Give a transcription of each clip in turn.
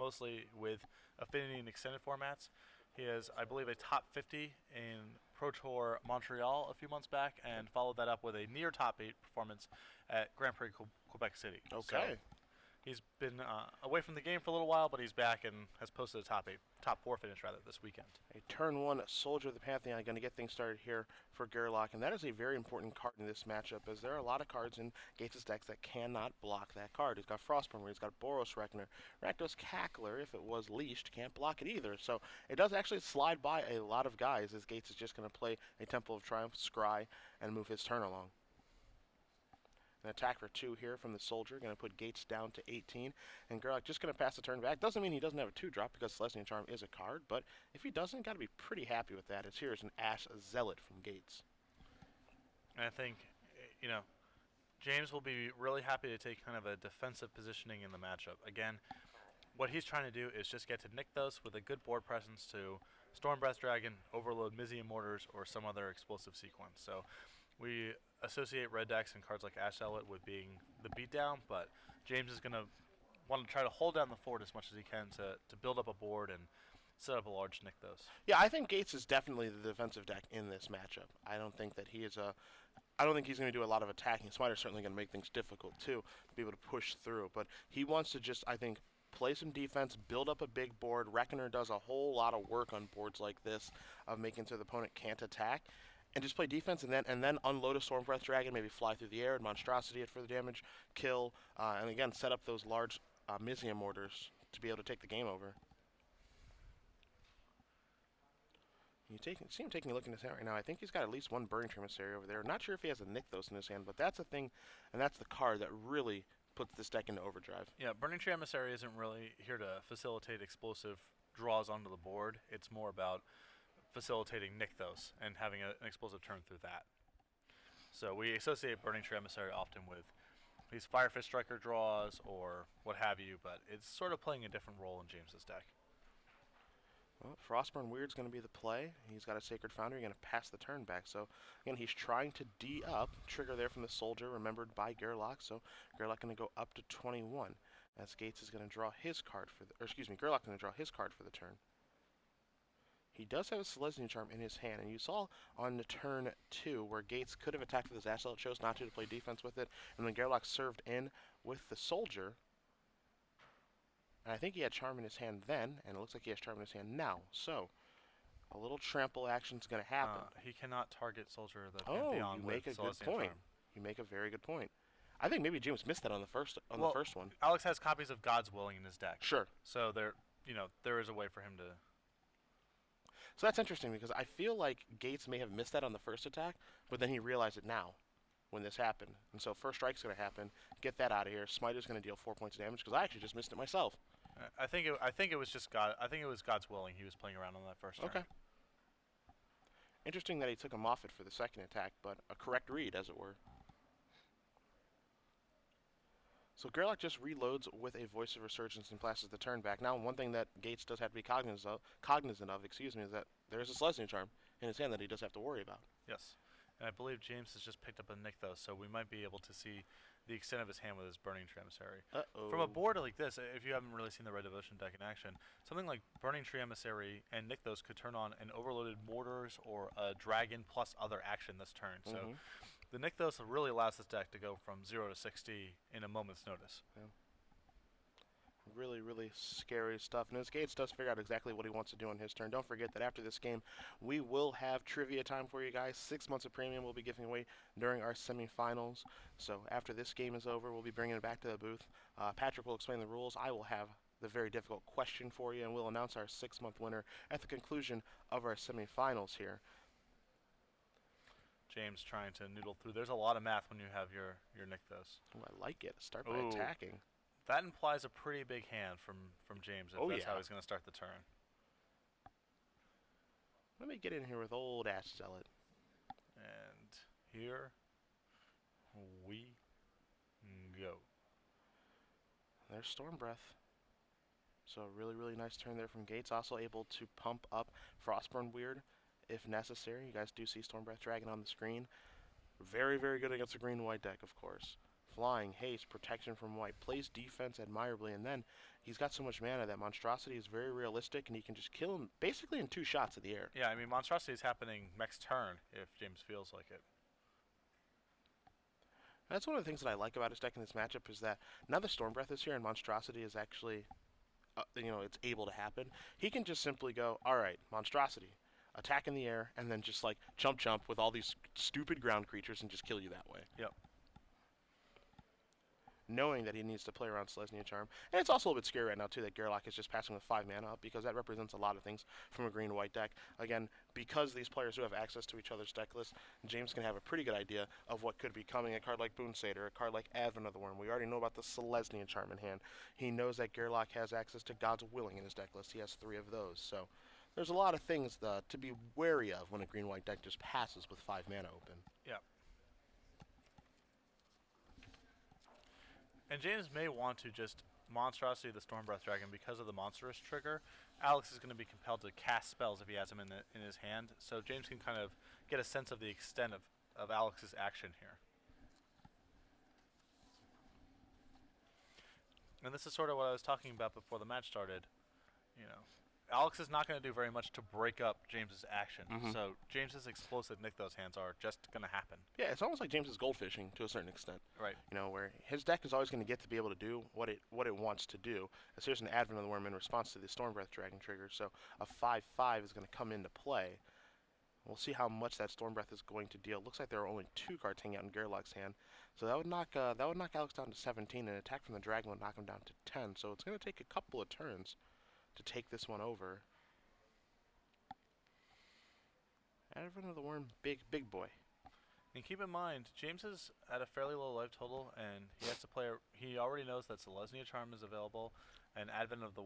mostly with Affinity and Extended formats. He has, I believe, a top 50 in Pro Tour Montreal a few months back, and followed that up with a near top 8 performance at Grand Prix Quebec City. So Okay. he's been away from the game for a little while, but he's back and has posted a top 4 finish rather this weekend. A turn 1 Soldier of the Pantheon going to get things started here for Gerlock, and that is a very important card in this matchup, as there are a lot of cards in Gates' decks that cannot block that card. He's got Frostburn, he's got Boros Reckoner, Rakdos Cackler, if it was leashed, can't block it either. So it does actually slide by a lot of guys, as Gates is just going to play a Temple of Triumph, Scry, and move his turn along. An attack for 2 here from the Soldier, going to put Gates down to 18, and Gerlock just going to pass the turn back. Doesn't mean he doesn't have a 2-drop, because Celestial Charm is a card, but if he doesn't, got to be pretty happy with that, as here's an Ash Zealot from Gates. And I think, James will be really happy to take kind of a defensive positioning in the matchup. Again, what he's trying to do is just get to Nykthos with a good board presence to Storm Breath Dragon, Overload Mizium Mortars, or some other explosive sequence. So we associate red decks and cards like Ash Zealot with being the beatdown, but James is going to want to try to hold down the fort as much as he can to build up a board and set up a large Nykthos. Yeah, I think Gates is definitely the defensive deck in this matchup. I don't think that he is a... I don't think he's going to do a lot of attacking. Spider's certainly going to make things difficult, too, to be able to push through. But he wants to just, I think, play some defense, build up a big board. Reckoner does a whole lot of work on boards like this of making so the opponent can't attack. And just play defense, and then unload a Storm Breath Dragon, maybe fly through the air, and Monstrosity it for the damage, kill, and again, set up those large Mizium Mortars to be able to take the game over. You see him taking a look in his hand right now. I think he's got at least one Burning Emissary over there. Not sure if he has a Nykthos in his hand, but that's the thing, and that's the card that really puts this deck into overdrive. Yeah, Burning Tree Emissary isn't really here to facilitate explosive draws onto the board. It's more about facilitating Nykthos and having an explosive turn through that. So we associate Burning Tree Emissary often with these Firefist Striker draws or what have you, but it's sort of playing a different role in James's deck. Well, Frostburn Weird's going to be the play. He's got a Sacred Foundry, going to pass the turn back. So, again, he's trying to D-up. Trigger there from the Soldier, remembered by Gerlock. So, Gerlock going to go up to 21. As Gates is going to draw his card for the... Or, excuse me, Gerlock going to draw his card for the turn. He does have a Celestial Charm in his hand, and you saw on the turn 2 where Gates could have attacked with his Ash Zealot, chose not to play defense with it, and then Gerlock served in with the Soldier. And I think he had Charm in his hand then, and it looks like he has Charm in his hand now. So, a little trample action is going to happen. He cannot target Soldier of the Oh, Pantheon you make a with good Celestial point. Charm. You make a very good point. I think maybe James missed that on the first one. Alex has copies of God's Willing in his deck. Sure. So there is a way for him to... So that's interesting, because I feel like Gates may have missed that on the first attack, but then he realized it now when this happened. And so first strike's going to happen. Get that out of here. Smiter's going to deal 4 points of damage, because I actually just missed it myself. I think it was just God. I think it was God's Willing. He was playing around on that first turn. Okay. Interesting that he took a Moffat for the second attack, but a correct read, as it were. So Gerlock just reloads with a Voice of Resurgence and passes the turn back. Now, one thing that Gates does have to be cognizant of, is that there's a Celestial Charm in his hand that he does have to worry about. Yes. And I believe James has just picked up a Nykthos, so we might be able to see the extent of his hand with his Burning Tree Emissary. From a board like this, if you haven't really seen the Red Devotion deck in action, something like Burning Tree Emissary and Nykthos could turn on an Overloaded Mortars or a Dragon plus other action this turn. So the Nykthos really allows this deck to go from 0 to 60 in a moment's notice. Yeah. Really, really scary stuff. And as Gates does figure out exactly what he wants to do on his turn, don't forget that after this game, we will have trivia time for you guys. 6 months of premium we'll be giving away during our semifinals. So after this game is over, we'll be bringing it back to the booth. Patrick will explain the rules. I will have the very difficult question for you, and we'll announce our 6-month winner at the conclusion of our semifinals here. James trying to noodle through. There's a lot of math when you have your Nykthos. Oh, I like it. Start by attacking. That implies a pretty big hand from James if that's how he's going to start the turn. Let me get in here with old Ash Zealot. And here we go. There's Storm Breath. So really, really nice turn there from Gates. Also able to pump up Frostburn Weird if necessary. You guys do see Storm Breath Dragon on the screen. Very, very good against a green-white deck, of course. Flying, haste, protection from white, plays defense admirably, and then he's got so much mana that Monstrosity is very realistic, and he can just kill him basically in 2 shots of the air. Yeah, I mean, Monstrosity is happening next turn if James feels like it. That's one of the things that I like about his deck in this matchup is that now the Storm Breath is here and Monstrosity is actually, it's able to happen. He can just simply go, all right, Monstrosity, attack in the air, and then just like chump with all these stupid ground creatures and just kill you that way. Yep. Knowing that he needs to play around Selesnya Charm. And it's also a little bit scary right now, too, that Gerlock is just passing with 5 mana up, because that represents a lot of things from a green-white deck. Again, because these players do have access to each other's deck lists, James can have a pretty good idea of what could be coming. A card like Boon Satyr, a card like Advent of the Worm. We already know about the Selesnya Charm in hand. He knows that Gerlock has access to God's Willing in his deck list. He has 3 of those, so there's a lot of things to be wary of when a green-white deck just passes with 5 mana open. Yeah. And James may want to just Monstrosity the Storm Breath Dragon because of the Monstrous trigger. Alex is going to be compelled to cast spells if he has them in his hand, so James can kind of get a sense of the extent of Alex's action here. And this is sort of what I was talking about before the match started. You know, Alex is not going to do very much to break up James's action. So James's explosive Nykthos hands are just going to happen. Yeah, it's almost like James is goldfishing to a certain extent. Right. You know, where his deck is always going to get to be able to do what it wants to do. As here's an Advent of the Worm in response to the Storm Breath Dragon trigger, so a 5/5 is going to come into play. We'll see how much that Storm Breath is going to deal. Looks like there are only 2 cards hanging out in Gerlock's hand, so that would knock Alex down to 17, and attack from the dragon would knock him down to 10. So it's going to take a couple of turns to take this one over. Advent of the Worm, big boy. And keep in mind, James is at a fairly low life total, and he has to play. He already knows that Selesnya Charm is available, and Advent of the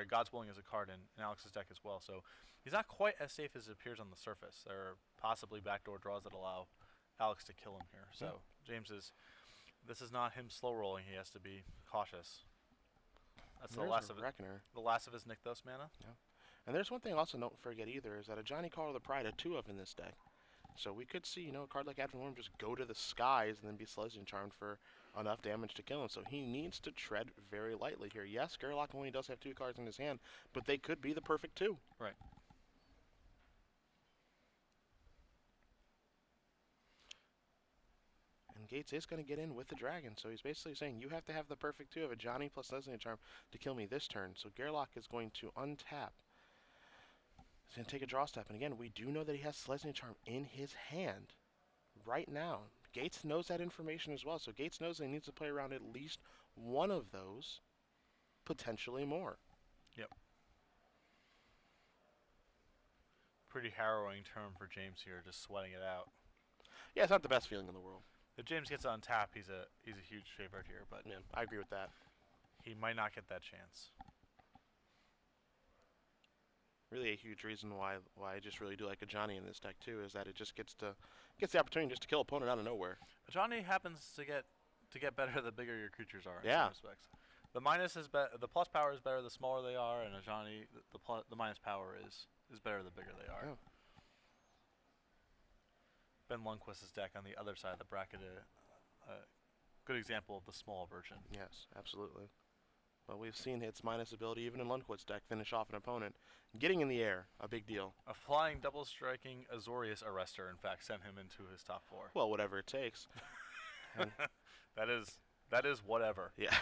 God's Willing is a card in Alex's deck as well. So he's not quite as safe as it appears on the surface. There are possibly backdoor draws that allow Alex to kill him here. So this is not him slow rolling. He has to be cautious. That's the last of Reckoner. The last of his Nykthos mana. Yeah. And there's one thing also don't forget either, is that a Johnny Caller the Pride had 2 of in this deck. So we could see, a card like Advent Worm just go to the skies and then be Selesnya Charmed for enough damage to kill him. So he needs to tread very lightly here. Yes, Gerlock only does have 2 cards in his hand, but they could be the perfect 2. Right. And Gates is going to get in with the dragon, so he's basically saying you have to have the perfect 2 of a Johnny plus Selesnya Charm to kill me this turn. So Gerlock is going to untap. He's going to take a draw step, and again, we do know that he has Selesnya Charm in his hand right now. Gates knows that information as well, so Gates knows that he needs to play around at least one of those, potentially more. Yep. Pretty harrowing turn for James here, just sweating it out. Yeah, it's not the best feeling in the world. If James gets on tap, he's a huge favorite here, but yeah, I agree with that. He might not get that chance. Really a huge reason why I just really do like a Johnny in this deck too, is that it just gets the opportunity just to kill opponent out of nowhere. A Johnny happens to get better the bigger your creatures are in Yeah. some respects. The minus is the plus power is better the smaller they are, and a Johnny the minus power is better the bigger they are. Yeah. Ben Lundquist's deck on the other side of the bracket, a good example of the small version. Yes, absolutely. But we've seen its minus ability even in Lundquist's deck finish off an opponent. Getting in the air, a big deal. A flying double striking Azorius Arrestor, in fact, sent him into his top 4. Well, whatever it takes. That is whatever. Yeah.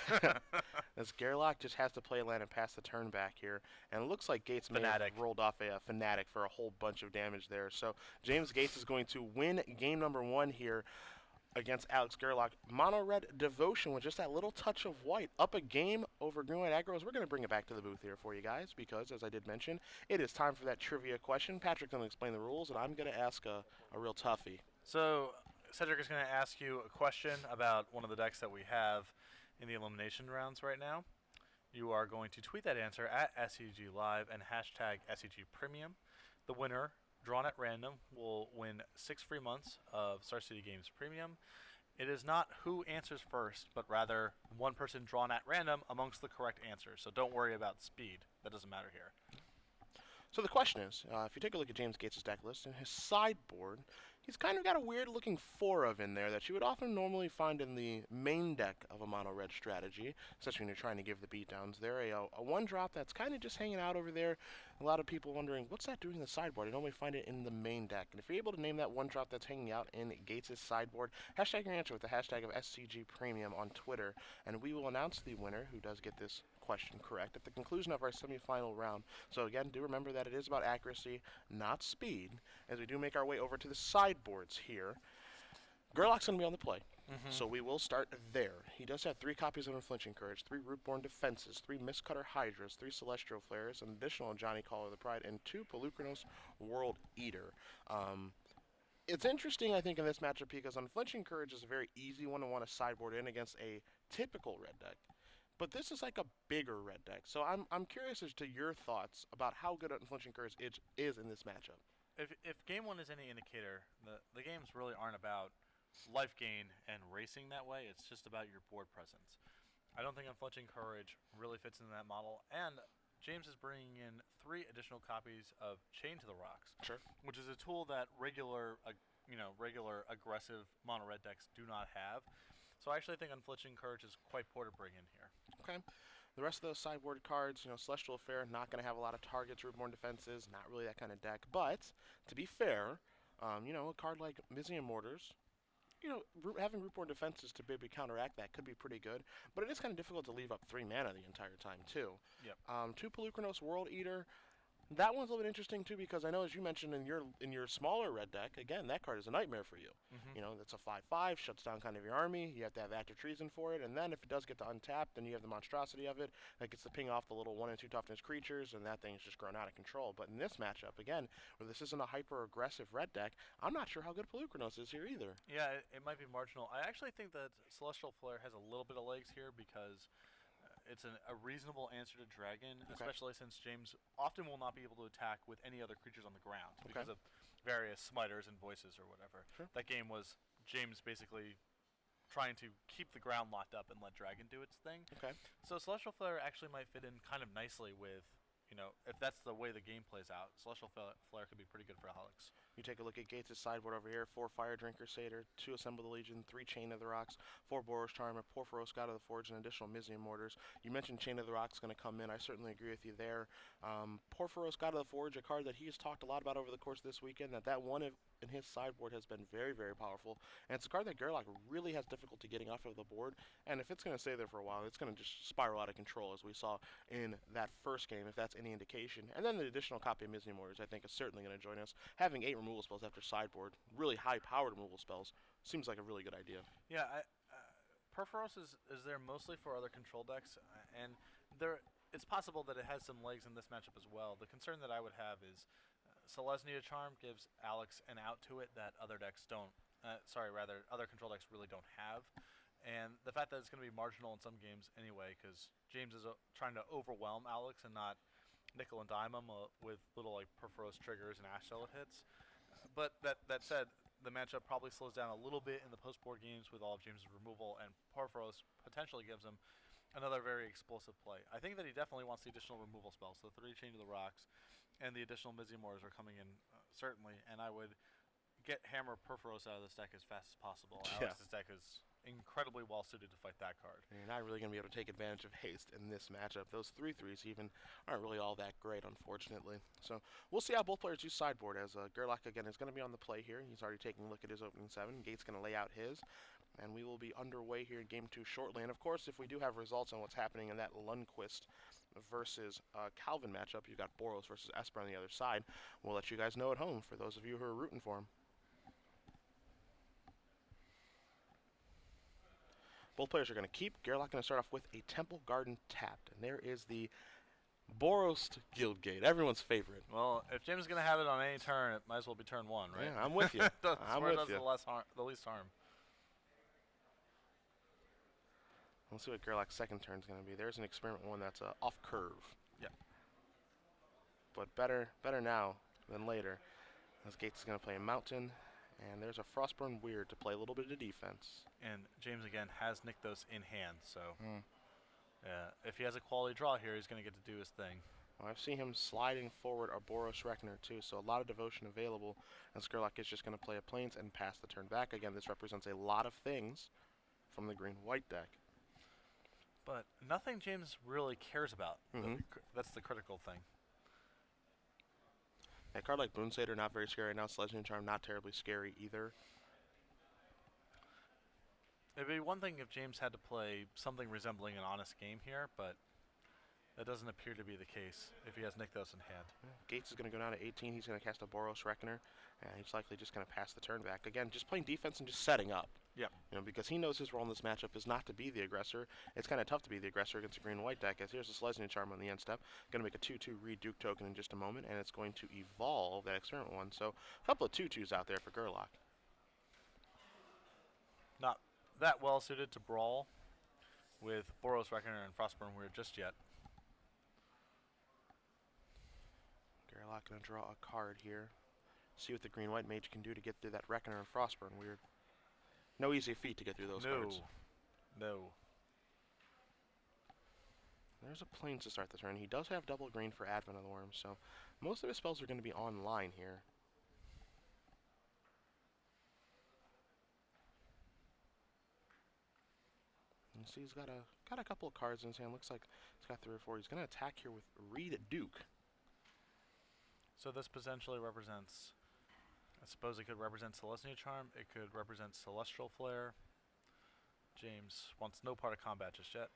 As Gerlock just has to play land and pass the turn back here. And it looks like Gates may have rolled off a Fanatic for a whole bunch of damage there. So James Gates is going to win game number 1 here against Alex Gerlock. Mono Red Devotion with just that little touch of white. Up a game over Green White Aggros. We're going to bring it back to the booth here for you guys because, as I did mention, it is time for that trivia question. Patrick's going to explain the rules, and I'm going to ask a real toughie. So Cedric is going to ask you a question about one of the decks that we have in the elimination rounds right now. You are going to tweet that answer at SCG Live and hashtag SCG Premium. The winner, drawn at random, will win 6 free months of Star City Games Premium. It is not who answers first, but rather one person drawn at random amongst the correct answers. So don't worry about speed. That doesn't matter here. So the question is, if you take a look at James Gates' deck list, in his sideboard, He's kind of got a weird looking 4 of in there that you would often normally find in the main deck of a mono red strategy, especially when you're trying to give the beatdowns. There, a 1-drop that's kind of just hanging out over there. A lot of people wondering, what's that doing in the sideboard? I normally find it in the main deck. And if you're able to name that 1-drop that's hanging out in Gates' sideboard, hashtag your answer with the hashtag of SCG Premium on Twitter, and we will announce the winner who does get this question correct at the conclusion of our semifinal round. So again, do remember that it is about accuracy, not speed, as we do make our way over to the sideboards here. Gerlock's going to be on the play, so we will start there. He does have 3 copies of Unflinching Courage, 3 Rootborn Defenses, 3 Mistcutter Hydras, 3 Celestial Flares, an additional Johnny Caller of the Pride, and 2 Pelucranos World Eater. It's interesting, I think, in this matchup because Unflinching Courage is a very easy one to want to sideboard in against a typical red deck. But this is like a bigger red deck, so I'm curious as to your thoughts about how good Unflinching Courage is in this matchup. If game one is any indicator, the games really aren't about life gain and racing that way. It's just about your board presence. I don't think Unflinching Courage really fits into that model, and James is bringing in 3 additional copies of Chain to the Rocks, Sure. which is a tool that regular aggressive mono red decks do not have. So I actually think Unflinching Courage is quite poor to bring in here. Okay. The rest of those sideboard cards, Celestial Affair, not going to have a lot of targets, Rootborn Defenses, not really that kind of deck. But, to be fair, a card like Mizium Mortars, having Rootborn Defenses to maybe counteract that could be pretty good. But it is kind of difficult to leave up 3 mana the entire time, too. Yep. 2 Pelucranos World Eater. That one's a little bit interesting too because I know, as you mentioned in your smaller red deck, again that card is a nightmare for you. That's a 5/5, shuts down kind of your army. You have to have active treason for it, and then if it does get to untap, then you have the monstrosity of it that gets to ping off the little 1 and 2 toughness creatures, and that thing's just grown out of control. But in this matchup, again, where this isn't a hyper aggressive red deck, I'm not sure how good Pelucranos is here either. Yeah, it might be marginal. I actually think that Celestial Flare has a little bit of legs here because it's a reasonable answer to Dragon, especially since James often will not be able to attack with any other creatures on the ground because of various smiters and voices or whatever. Sure. That game was James basically trying to keep the ground locked up and let Dragon do its thing. Okay. So Celestial Flare actually might fit in kind of nicely with, if that's the way the game plays out, Celestial Flare could be pretty good for Alex. You take a look at Gates' sideboard over here: 4 Fire Drinker Satyr, 2 Assemble the Legion, 3 Chain of the Rocks, 4 Boros Charmer, Porphyros God of the Forge, and additional Mizium Mortars. You mentioned Chain of the Rocks going to come in. I certainly agree with you there. Porphyros God of the Forge, a card that he's talked a lot about over the course of this weekend, that one in his sideboard has been very, very powerful. And it's a card that Gerlock really has difficulty getting off of the board. And if it's going to stay there for a while, it's going to just spiral out of control, as we saw in that first game, if that's any indication. And then the additional copy of Mizium Mortars, I think, is certainly going to join us. Having 8 removal spells after sideboard, really high-powered removal spells, seems like a really good idea. Yeah, Porphyros is there mostly for other control decks, and it's possible that it has some legs in this matchup as well. The concern that I would have is Selesnya Charm gives Alex an out to it that other decks don't. Other control decks really don't have. And the fact that it's going to be marginal in some games anyway, because James is trying to overwhelm Alex and not nickel and dime him with little like Porphyros triggers and Ash Cell hits. But that said, the matchup probably slows down a little bit in the post-board games with all of James' removal, and Porphyros potentially gives him another very explosive play. I think that he definitely wants the additional removal spells. So 3 Chain to the Rocks and the additional Mizium Mortars are coming in, certainly, and I would get Hammer Porphyros out of this deck as fast as possible. Yeah. Alex's deck is incredibly well suited to fight that card. You're not really going to be able to take advantage of haste in this matchup. Those 3/3s even aren't really all that great, unfortunately. So we'll see how both players use sideboard, as Gerlock, again, is going to be on the play here. He's already taking a look at his opening 7. Gate's going to lay out his, and we will be underway here in Game 2 shortly. And, of course, if we do have results on what's happening in that Lundqvist versus Calvin matchup, you've got Boros versus Esper on the other side, we'll let you guys know at home for those of you who are rooting for him. Both players are going to keep. Gerlock going to start off with a Temple Garden tapped. And there is the Boros Guildgate, everyone's favorite. Well, if James is going to have it on any turn, it might as well be turn 1, right? Yeah, I'm with you. I'm with you. The least harm. Let's see what Gerlock's second turn is going to be. There's an Experiment 1 that's off curve. Yeah. But better now than later. As Gates is going to play a Mountain. And there's a Frostburn Weird to play a little bit of defense. And James, again, has Nykthos in hand, so if he has a quality draw here, he's going to get to do his thing. I've seen him sliding forward a Boros Reckoner too, so a lot of devotion available. And Gerlock is just going to play a Plains and pass the turn back. Again, this represents a lot of things from the green-white deck. But nothing James really cares about. Mm-hmm. That's the critical thing. A card like Boonsater, not very scary right now. Sledging Charm, not terribly scary either. It'd be one thing if James had to play something resembling an honest game here, but that doesn't appear to be the case if he has Nykthos in hand. Gates is going to go down to 18. He's going to cast a Boros Reckoner, and he's likely just going to pass the turn back. Again, just playing defense and just setting up. Yeah. Because he knows his role in this matchup is not to be the aggressor. It's kind of tough to be the aggressor against a green-white deck, as here's a Sledging Charm on the end step. Going to make a 2-2 Reduke token in just a moment, and it's going to evolve that experiment one. So a couple of 2-2s out there for Gerlock. Not that well suited to brawl with Boros Reckoner and Frostburn Weird just yet. Gerlock going to draw a card here. See what the green-white mage can do to get through that Reckoner and Frostburn Weird. No easy feat to get through those cards. No. There's a Plains to start the turn. He does have double green for Advent of the Worm, so most of his spells are going to be online here. You see he's got a couple of cards in his hand. Looks like he's got 3 or 4. He's going to attack here with Reduke. So this potentially represents, I suppose it could represent Celestia Charm, it could represent Celestial Flare. James wants no part of combat just yet.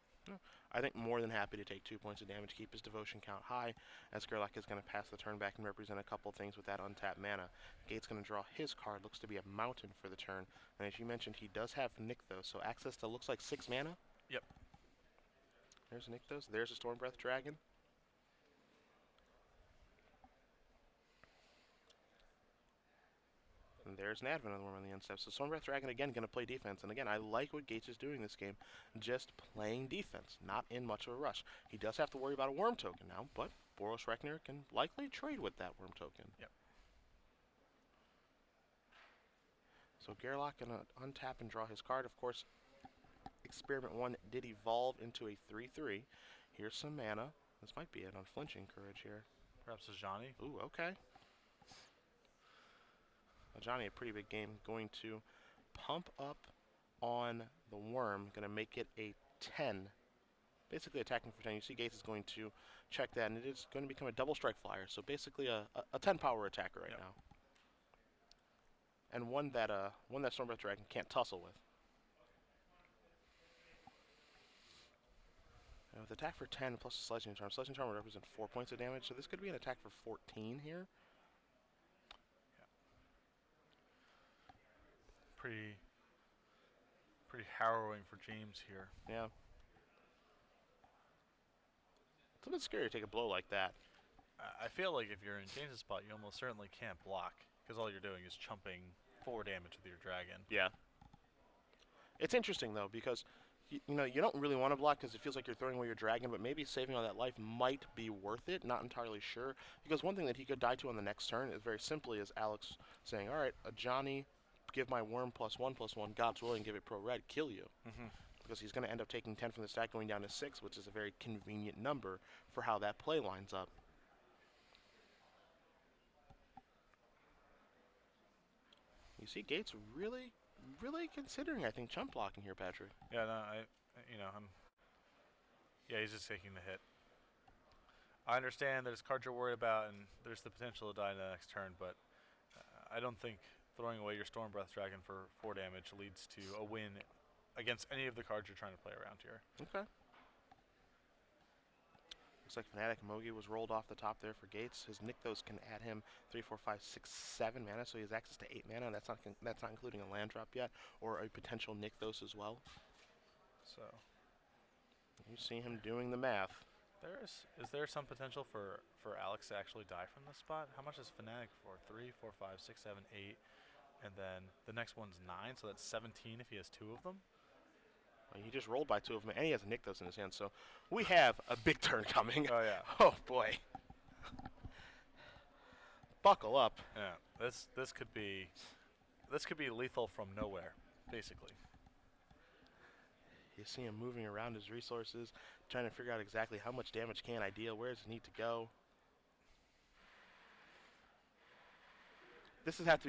I think more than happy to take 2 points of damage, keep his devotion count high, as Gerlock is going to pass the turn back and represent a couple things with that untapped mana. Gate's going to draw his card, looks to be a mountain for the turn, and as you mentioned, he does have Nykthos, so access to looks like 6 mana? Yep. There's Nykthos, there's a Stormbreath Dragon. And there's an Advent of the Worm on the end step. So Stormbreath Dragon, again, going to play defense. And again, I like what Gates is doing this game. Just playing defense, not in much of a rush. He does have to worry about a Worm token now, but Boros Reckoner can likely trade with that Worm token. Yep. So Gerlock going to untap and draw his card. Of course, Experiment 1 did evolve into a 3-3. Here's some mana. This might be an Unflinching Courage here. Perhaps a Johnny. Ooh, okay. Johnny, a pretty big game, going to pump up on the Worm, going to make it a 10. Basically attacking for 10. You see Gates is going to check that, and it is going to become a double strike flyer. So basically a 10 power attacker right now. And one that Stormbreath Dragon can't tussle with. And with attack for 10 plus a Sledging Charm. Sledging Charm will represent 4 points of damage, so this could be an attack for 14 here. Pretty harrowing for James here. Yeah. It's a bit scary to take a blow like that. I feel like if you're in James's spot, you almost certainly can't block, because all you're doing is chumping 4 damage with your dragon. Yeah. It's interesting, though, because you don't really want to block because it feels like you're throwing away your dragon, but maybe saving all that life might be worth it. Not entirely sure. Because one thing that he could die to on the next turn is very simply is Alex saying, all right, a Johnny, give my Worm +1/+1, God's willing, give it pro red, kill you. Because he's going to end up taking 10 from the stack, going down to 6, which is a very convenient number for how that play lines up. You see Gates really considering, I think, chump blocking here, Patrick. Yeah, no, yeah, he's just taking the hit. I understand there's cards you're worried about, and there's the potential to die in the next turn, but I don't think throwing away your Stormbreath Dragon for 4 damage leads to a win against any of the cards you're trying to play around here. Okay. Looks like Fnatic Mogi was rolled off the top there for Gates. His Nykthos can add him 3, 4, 5, 6, 7 mana, so he has access to 8 mana, and that's not including a land drop yet, or a potential Nykthos as well. So you see him doing the math. Is there some potential for Alex to actually die from this spot? How much is Fnatic for? 3, 4, 5, 6, 7, 8, and then the next one's 9, so that's 17 if he has 2 of them. Well, he just rolled by 2 of them, and he has a Nykthos in his hand, so we have a big turn coming. Oh yeah. Oh boy. Buckle up. Yeah. This could be lethal from nowhere, basically. You see him moving around his resources, trying to figure out exactly how much damage can I deal, where does it need to go. This has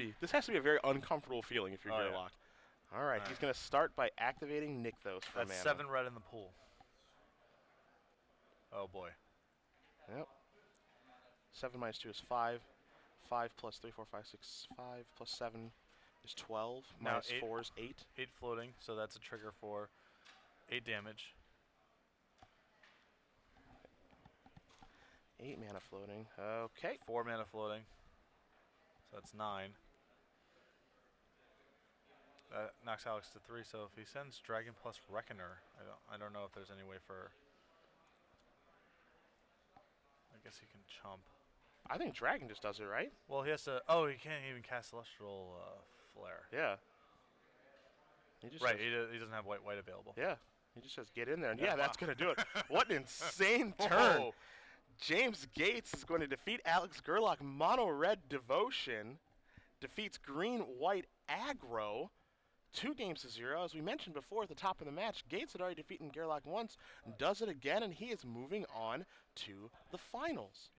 to be a very uncomfortable feeling if you're Gerlock. Yeah. All right, he's going to start by activating Nykthos for That's mana. 7 red in the pool. Oh boy. Yep. 7 minus 2 is 5. 5 plus 3, 4, 5, 6, 5 plus 7 is 12. Now Minus 4 is 8. 8 floating, so that's a trigger for 8 damage. 8 mana floating. Okay. 4 mana floating. So that's 9. That knocks Alex to 3. So if he sends Dragon plus Reckoner, I don't know if there's any way for. I guess he can chump. I think Dragon just does it, right? Well, he has to. Oh, he can't even cast Celestial Flare. Yeah. He just right. He doesn't have white available. Yeah. He just says get in there, and Yeah, that's gonna do it. What an insane turn! Whoa. James Gates is going to defeat Alex Gerlock. Mono red Devotion defeats green white aggro. 2 games to 0. As we mentioned before at the top of the match, Gates had already defeated Gerlock once, does it again, and he is moving on to the finals.